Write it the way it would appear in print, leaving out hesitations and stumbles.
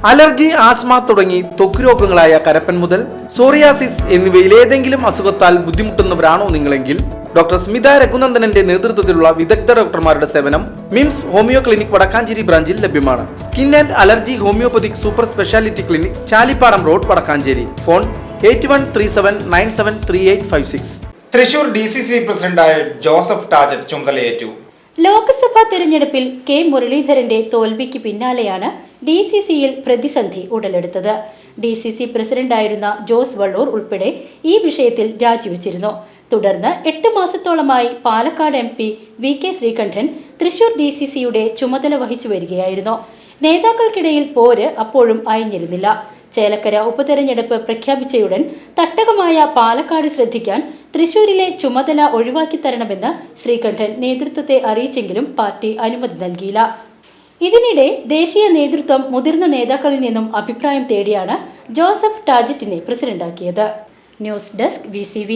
Allergy, asthma തുടങ്ങി ത്വക്ക് രോഗങ്ങളായ കരപ്പൻ മുതൽ സോറിയാസിസ് എന്നിവയിൽ ഏതെങ്കിലും അസുഖത്താൽ ബുദ്ധിമുട്ടുന്നവരാണോ നിങ്ങളെങ്കിൽ ഡോക്ടർ സ്മിത രഘുനന്ദനന്റെ നേതൃത്വത്തിലുള്ള വിദഗ്ധ ഡോക്ടർമാരുടെ സേവനം മിംസ് ഹോമിയോ ക്ലിനിക് വടക്കാഞ്ചേരി ബ്രാഞ്ചിൽ ലഭ്യമാണ്. Skin and allergy homoeopathic super speciality clinic, Chalippadam road, Vadakkanchery. Phone 8137973856. Thrissur DCC പ്രസിഡന്റായ ജോസഫ് ടാജറ്റ് ചുമതലയേറ്റു. ലോക്സഭാ തെരഞ്ഞെടുപ്പിൽ കെ മുരളീധരന്റെ തോൽവിക്ക് പിന്നാലെയാണ് DCCയിൽ പ്രതിസന്ധി ഉടലെടുത്തത്. DCC പ്രസിഡന്റായിരുന്ന ജോസ് വള്ളൂർ ഉൾപ്പെടെ ഈ വിഷയത്തിൽ രാജിവെച്ചിരുന്നു. തുടർന്ന് 8 മാസത്തോളമായി പാലക്കാട് MP VK ശ്രീകണ്ഠൻ തൃശൂർ DCCയുടെ ചുമതല വഹിച്ചു വരികയായിരുന്നു. നേതാക്കൾക്കിടയിൽ പോര് അപ്പോഴും അയഞ്ഞിരുന്നില്ല. ചേലക്കര ഉപതെരഞ്ഞെടുപ്പ് പ്രഖ്യാപിച്ചയുടൻ തട്ടകമായ പാലക്കാട് ശ്രദ്ധിക്കാൻ തൃശൂരിലെ ചുമതല ഒഴിവാക്കി തരണമെന്ന് ശ്രീകണ്ഠൻ നേതൃത്വത്തെ അറിയിച്ചെങ്കിലും പാർട്ടി അനുമതി നൽകിയില്ല. ഇതിനിടെ ദേശീയ നേതൃത്വം മുതിർന്ന നേതാക്കളിൽ നിന്നും അഭിപ്രായം തേടിയാണ് ജോസഫ് ടാജറ്റിനെ പ്രസിഡന്റാക്കിയത്. News desk VCV.